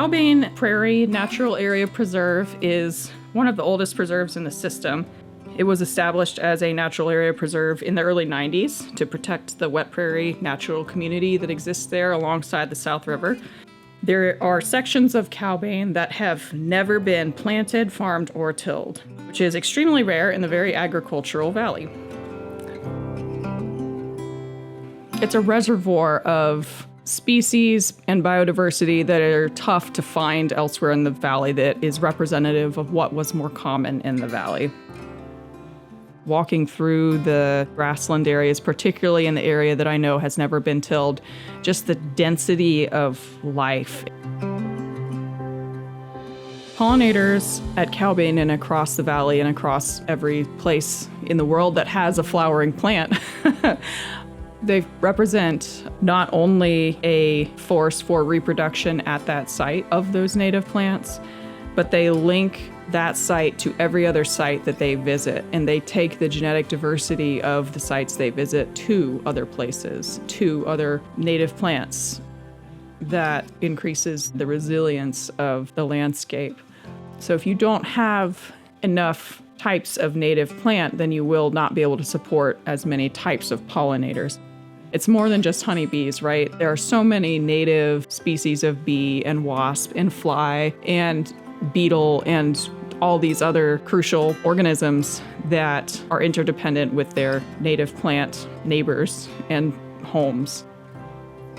Calbane Prairie Natural Area Preserve is one of the oldest preserves in the system. It was established as a natural area preserve in the early 90s to protect the wet prairie natural community that exists there alongside the South River. There are sections of Calbane that have never been planted, farmed, or tilled, which is extremely rare in the very agricultural valley. It's a reservoir of species and biodiversity that are tough to find elsewhere in the valley that is representative of what was more common in the valley. Walking through the grassland areas, particularly in the area that I know has never been tilled, just the density of life. Pollinators at Calbane and across the valley and across every place in the world that has a flowering plant, they represent not only a force for reproduction at that site of those native plants, but they link that site to every other site that they visit, and they take the genetic diversity of the sites they visit to other places, to other native plants. That increases the resilience of the landscape. So if you don't have enough types of native plant, then you will not be able to support as many types of pollinators. It's more than just honeybees, right? There are so many native species of bee and wasp and fly and beetle and all these other crucial organisms that are interdependent with their native plant neighbors and homes.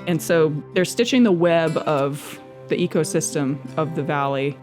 And so they're stitching the web of the ecosystem of the valley.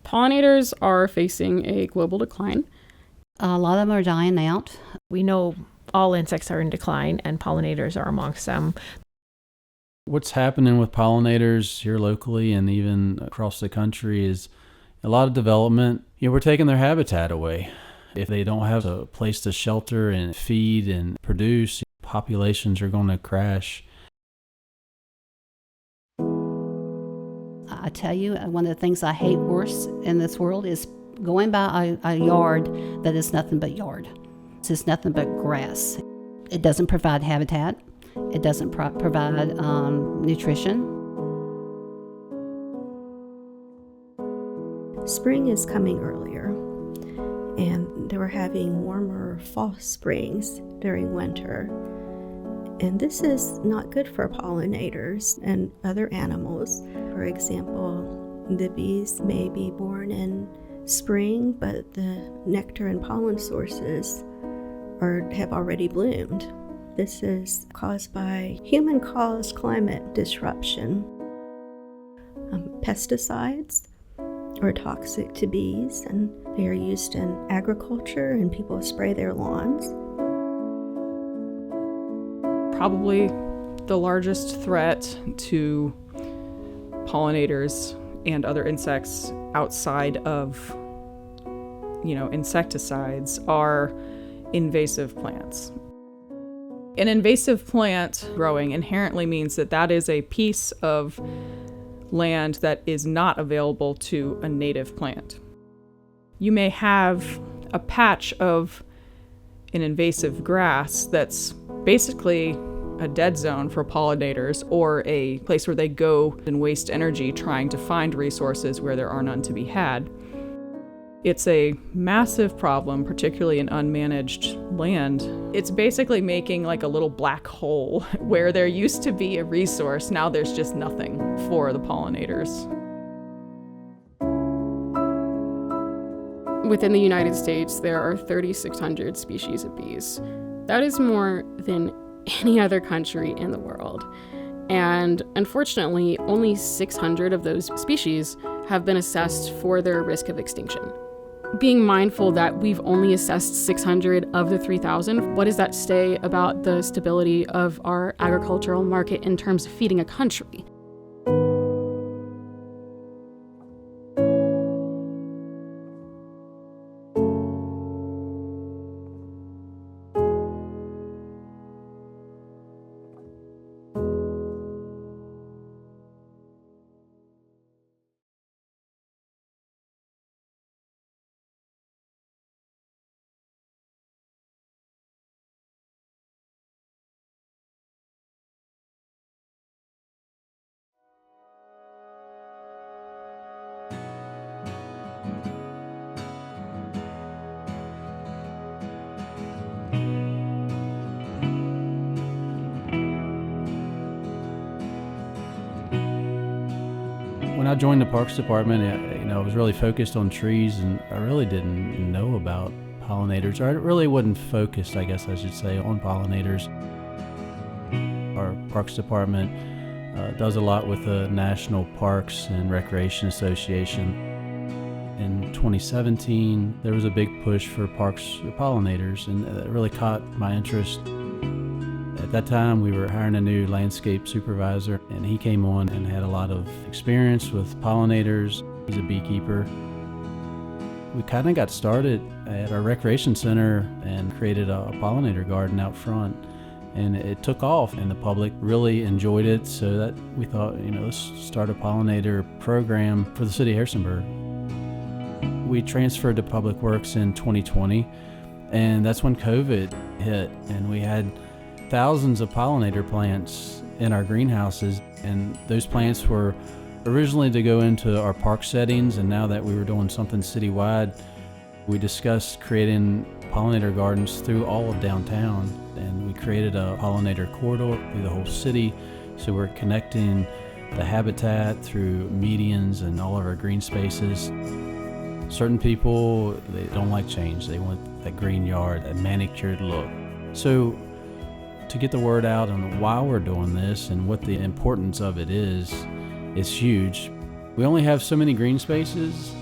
Pollinators are facing a global decline. A lot of them are dying out. We know all insects are in decline, and pollinators are amongst them. What's happening with pollinators here locally and even across the country is a lot of development. We're taking their habitat away. If they don't have a place to shelter and feed and produce, populations are going to crash. I tell you, one of the things I hate worse in this world is going by a yard that is nothing but yard. It's just nothing but grass. It doesn't provide habitat. It doesn't provide nutrition. Spring is coming earlier, and they were having warmer fall springs during winter. And this is not good for pollinators and other animals. For example, the bees may be born in spring, but the nectar and pollen sources have already bloomed. This is caused by human-caused climate disruption. Pesticides are toxic to bees, and they are used in agriculture, and people spray their lawns. Probably the largest threat to pollinators and other insects outside of, insecticides are invasive plants. An invasive plant growing inherently means that is a piece of land that is not available to a native plant. You may have a patch of an invasive grass that's basically a dead zone for pollinators, or a place where they go and waste energy trying to find resources where there are none to be had. It's a massive problem, particularly in unmanaged land. It's basically making like a little black hole where there used to be a resource. Now there's just nothing for the pollinators. Within the United States, there are 3,600 species of bees. That is more than any other country in the world. And unfortunately, only 600 of those species have been assessed for their risk of extinction. Being mindful that we've only assessed 600 of the 3,000, what does that say about the stability of our agricultural market in terms of feeding a country? When I joined the Parks Department, I was really focused on trees, and I really didn't know about pollinators. Or I really wasn't focused, I guess I should say, on pollinators. Our Parks Department does a lot with the National Parks and Recreation Association. In 2017, there was a big push for parks pollinators, and it really caught my interest. At that time, we were hiring a new landscape supervisor, and he came on and had a lot of experience with pollinators. He's a beekeeper. We kind of got started at our recreation center and created a pollinator garden out front, and it took off, and the public really enjoyed it, so that we thought, let's start a pollinator program for the city of Harrisonburg. We transferred to Public Works in 2020, and that's when COVID hit, and we had thousands of pollinator plants in our greenhouses, and those plants were originally to go into our park settings, and now that we were doing something citywide, we discussed creating pollinator gardens through all of downtown, and we created a pollinator corridor through the whole city, so we're connecting the habitat through medians and all of our green spaces. Certain people, they don't like change. They want that green yard, that manicured look. So to get the word out on why we're doing this and what the importance of it is huge. We only have so many green spaces,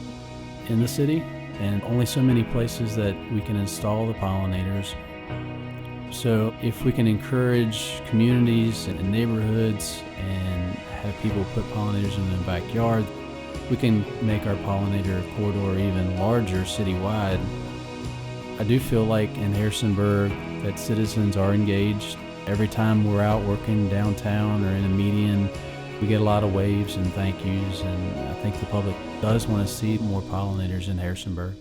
in the city, and only so many places that we can install the pollinators. So if we can encourage communities and neighborhoods and have people put pollinators in their backyard, we can make our pollinator corridor even larger citywide. I do feel like in Harrisonburg that citizens are engaged. Every time we're out working downtown or in a median, we get a lot of waves and thank yous, and I think the public does want to see more pollinators in Harrisonburg.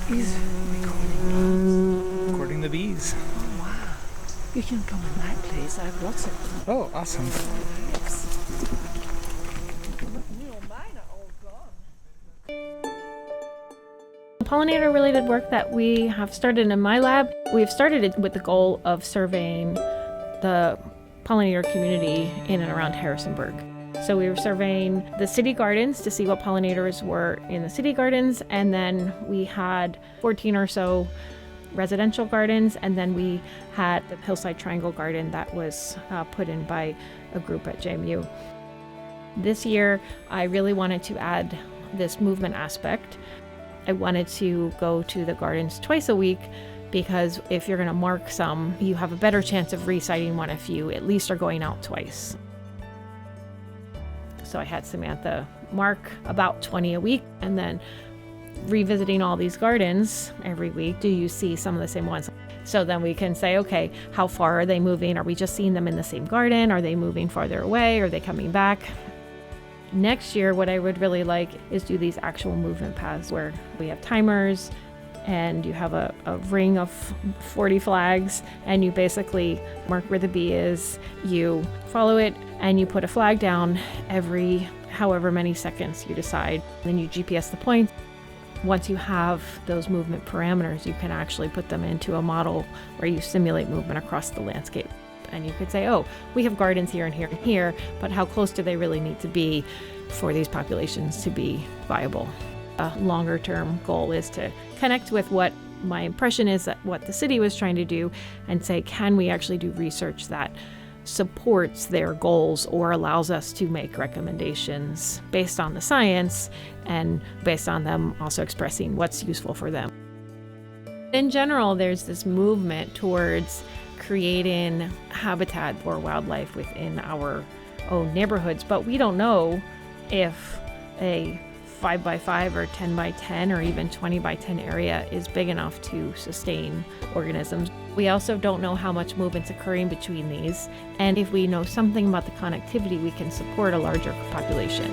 He's recording the bees. Oh, wow. You can come in my place. I have lots of them. Oh, awesome. Yes. Pollinator related work that we have started in my lab, we've started it with the goal of surveying the pollinator community in and around Harrisonburg. So we were surveying the city gardens to see what pollinators were in the city gardens, and then we had 14 or so residential gardens, and then we had the Hillside Triangle Garden that was put in by a group at JMU. This year, I really wanted to add this movement aspect. I wanted to go to the gardens twice a week because if you're going to mark some, you have a better chance of reciting one if you at least are going out twice. So I had Samantha mark about 20 a week, and then revisiting all these gardens every week. Do you see some of the same ones? So then we can say, okay, how far are they moving? Are we just seeing them in the same garden? Are they moving farther away? Are they coming back? Next year, what I would really like is do these actual movement paths where we have timers and you have a ring of 40 flags, and you basically mark where the bee is, you follow it, and you put a flag down every however many seconds you decide. Then you GPS the point. Once you have those movement parameters, you can actually put them into a model where you simulate movement across the landscape. And you could say, oh, we have gardens here and here and here, but how close do they really need to be for these populations to be viable? A longer term goal is to connect with what my impression is that what the city was trying to do and say, can we actually do research that supports their goals or allows us to make recommendations based on the science and based on them also expressing what's useful for them. In general, there's this movement towards creating habitat for wildlife within our own neighborhoods, but we don't know if a 5x5 or 10x10 or even 20x10 area is big enough to sustain organisms. We also don't know how much movement's occurring between these, and if we know something about the connectivity, we can support a larger population.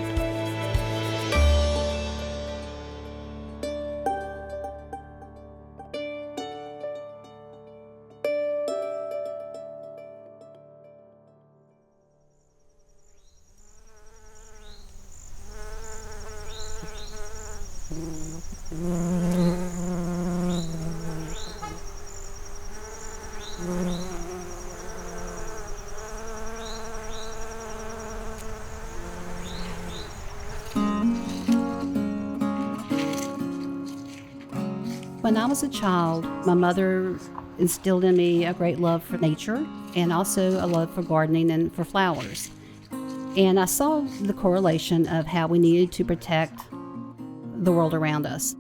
When I was a child, my mother instilled in me a great love for nature and also a love for gardening and for flowers. And I saw the correlation of how we needed to protect the world around us.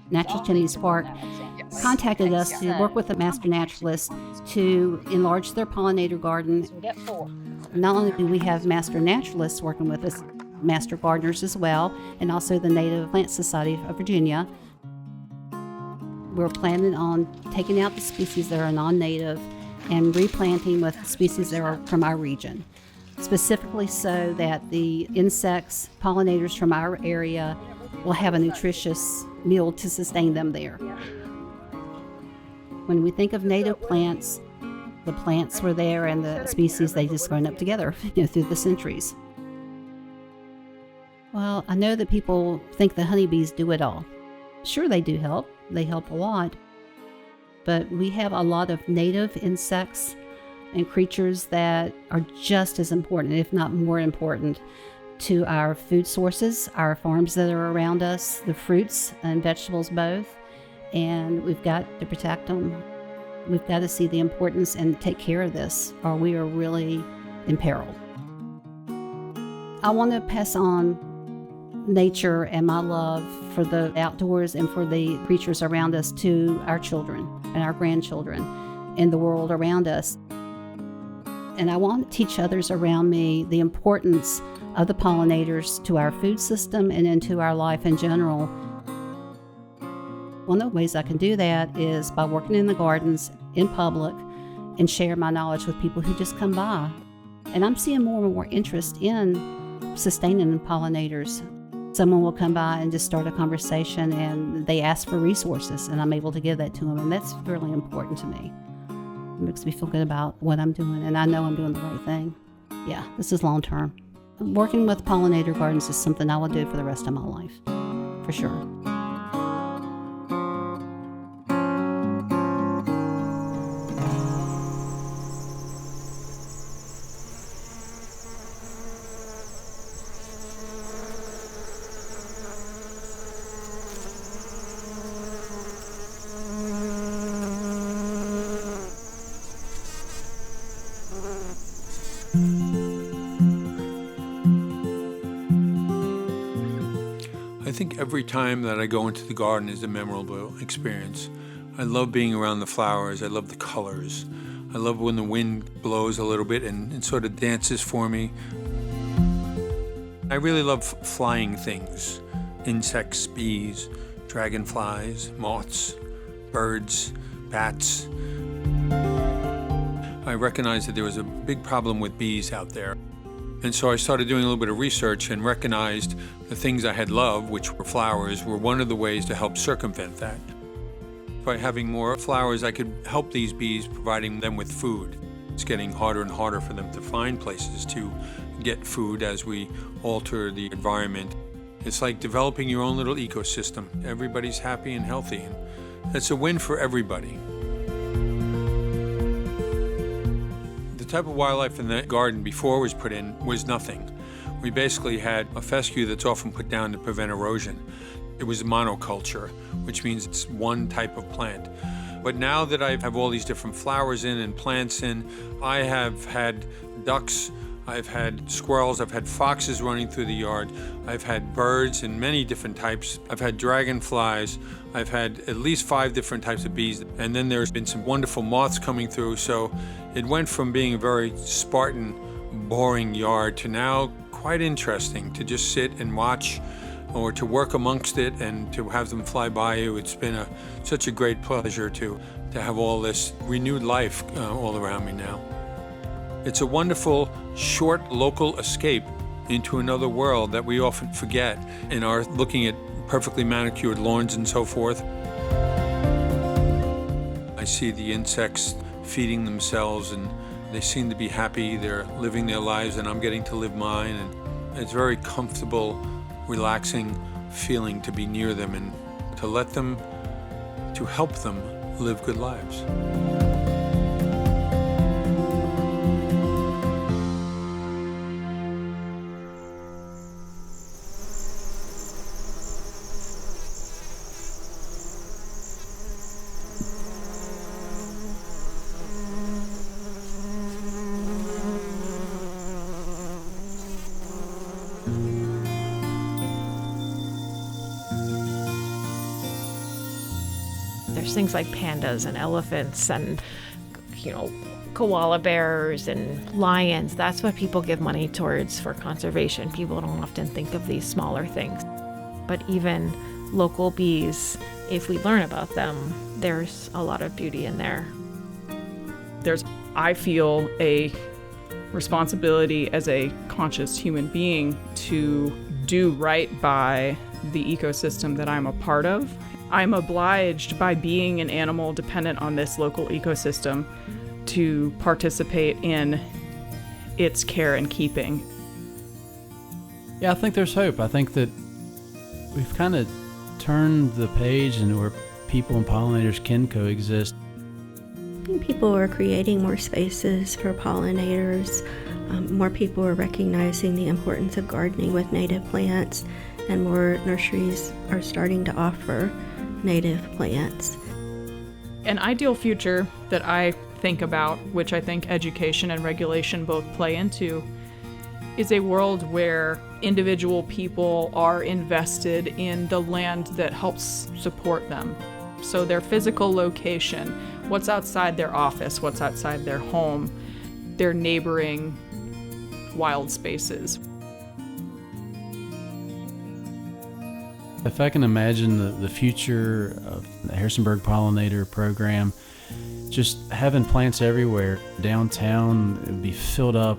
Natural Chimneys Park contacted us to work with a master naturalist to enlarge their pollinator garden. Not only do we have master naturalists working with us, master gardeners as well, and also the Native Plant Society of Virginia. We're planning on taking out the species that are non-native and replanting with species that are from our region, specifically so that the insects, pollinators from our area will have a nutritious meal to sustain them there. When we think of native plants, the plants were there and the species, they just grown up together through the centuries. Well, I know that people think the honeybees do it all. Sure, they do help. They help a lot. But we have a lot of native insects and creatures that are just as important, if not more important, to our food sources, our farms that are around us, the fruits and vegetables both. And we've got to protect them. We've got to see the importance and take care of this, or we are really in peril. I want to pass on nature and my love for the outdoors and for the creatures around us to our children and our grandchildren and the world around us. And I want to teach others around me the importance of the pollinators to our food system and into our life in general. One of the ways I can do that is by working in the gardens in public and share my knowledge with people who just come by. And I'm seeing more and more interest in sustaining pollinators. Someone will come by and just start a conversation and they ask for resources and I'm able to give that to them, and that's really important to me. It makes me feel good about what I'm doing, and I know I'm doing the right thing. Yeah, this is long term. Working with pollinator gardens is something I will do for the rest of my life, for sure. I think every time that I go into the garden is a memorable experience. I love being around the flowers. I love the colors. I love when the wind blows a little bit and it sort of dances for me. I really love flying things, insects, bees, dragonflies, moths, birds, bats. I recognized that there was a big problem with bees out there. And so I started doing a little bit of research and recognized the things I had loved, which were flowers, were one of the ways to help circumvent that. By having more flowers, I could help these bees, providing them with food. It's getting harder and harder for them to find places to get food as we alter the environment. It's like developing your own little ecosystem. Everybody's happy and healthy, and that's a win for everybody. The type of wildlife in that garden before it was put in was nothing. We basically had a fescue that's often put down to prevent erosion. It was monoculture, which means it's one type of plant. But now that I have all these different flowers in and plants in, I have had ducks, I've had squirrels, I've had foxes running through the yard, I've had birds in many different types, I've had dragonflies, I've had at least 5 different types of bees, and then there's been some wonderful moths coming through, so it went from being a very Spartan, boring yard to now quite interesting to just sit and watch or to work amongst it and to have them fly by you. It's been such a great pleasure to have all this renewed life all around me now. It's a wonderful, short local escape into another world that we often forget in our looking at perfectly manicured lawns and so forth. I see the insects feeding themselves and they seem to be happy. They're living their lives and I'm getting to live mine. And it's very comfortable, relaxing feeling to be near them and to help them live good lives. There's things like pandas and elephants and, koala bears and lions. That's what people give money towards for conservation. People don't often think of these smaller things. But even local bees, if we learn about them, there's a lot of beauty in there. I feel a responsibility as a conscious human being to do right by the ecosystem that I'm a part of. I'm obliged by being an animal dependent on this local ecosystem to participate in its care and keeping. Yeah, I think there's hope. I think that we've kind of turned the page and where people and pollinators can coexist. I think people are creating more spaces for pollinators. More people are recognizing the importance of gardening with native plants, and more nurseries are starting to offer native plants. An ideal future that I think about, which I think education and regulation both play into, is a world where individual people are invested in the land that helps support them. So their physical location, what's outside their office, what's outside their home, their neighboring wild spaces. If I can imagine the future of the Harrisonburg Pollinator program, just having plants everywhere. Downtown, it would be filled up.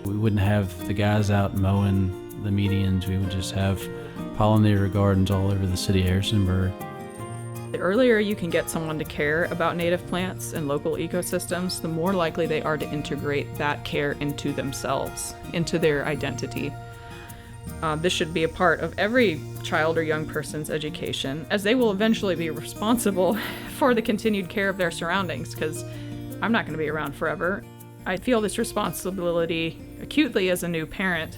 We wouldn't have the guys out mowing the medians. We would just have pollinator gardens all over the city of Harrisonburg. The earlier you can get someone to care about native plants and local ecosystems, the more likely they are to integrate that care into themselves, into their identity. This should be a part of every child or young person's education, as they will eventually be responsible for the continued care of their surroundings, because I'm not going to be around forever. I feel this responsibility acutely as a new parent.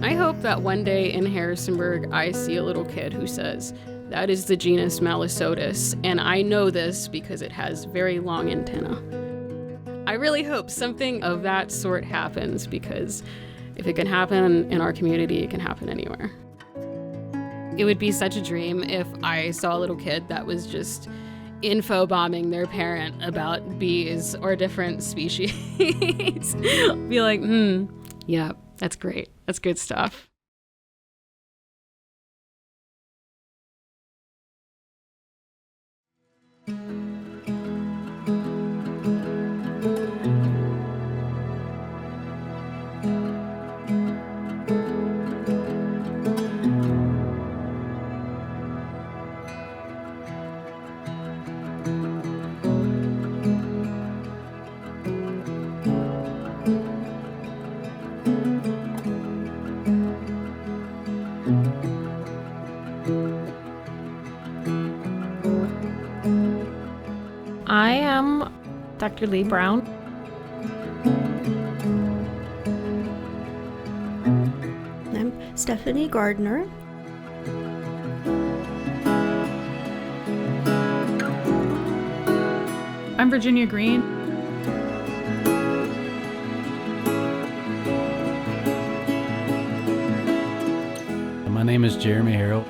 I hope that one day in Harrisonburg I see a little kid who says, "That is the genus Malisotis, and I know this because it has very long antennae." I really hope something of that sort happens, because if it can happen in our community, it can happen anywhere. It would be such a dream if I saw a little kid that was just info bombing their parent about bees or different species. Be like, yeah, that's great. That's good stuff. I am Dr. Lee Brown. I'm Stephanie Gardner. I'm Virginia Green. My name is Jeremy Harrell.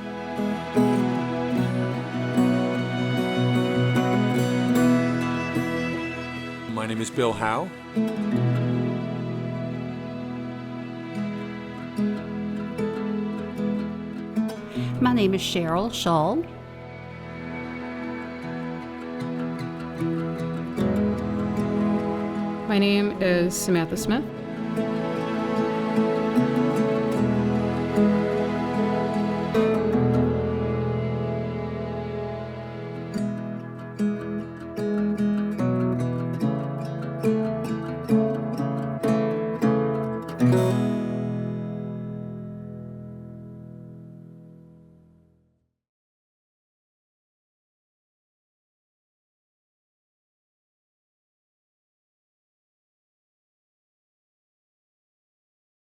My name is Bill Howe. My name is Cheryl Shull. My name is Samantha Smith.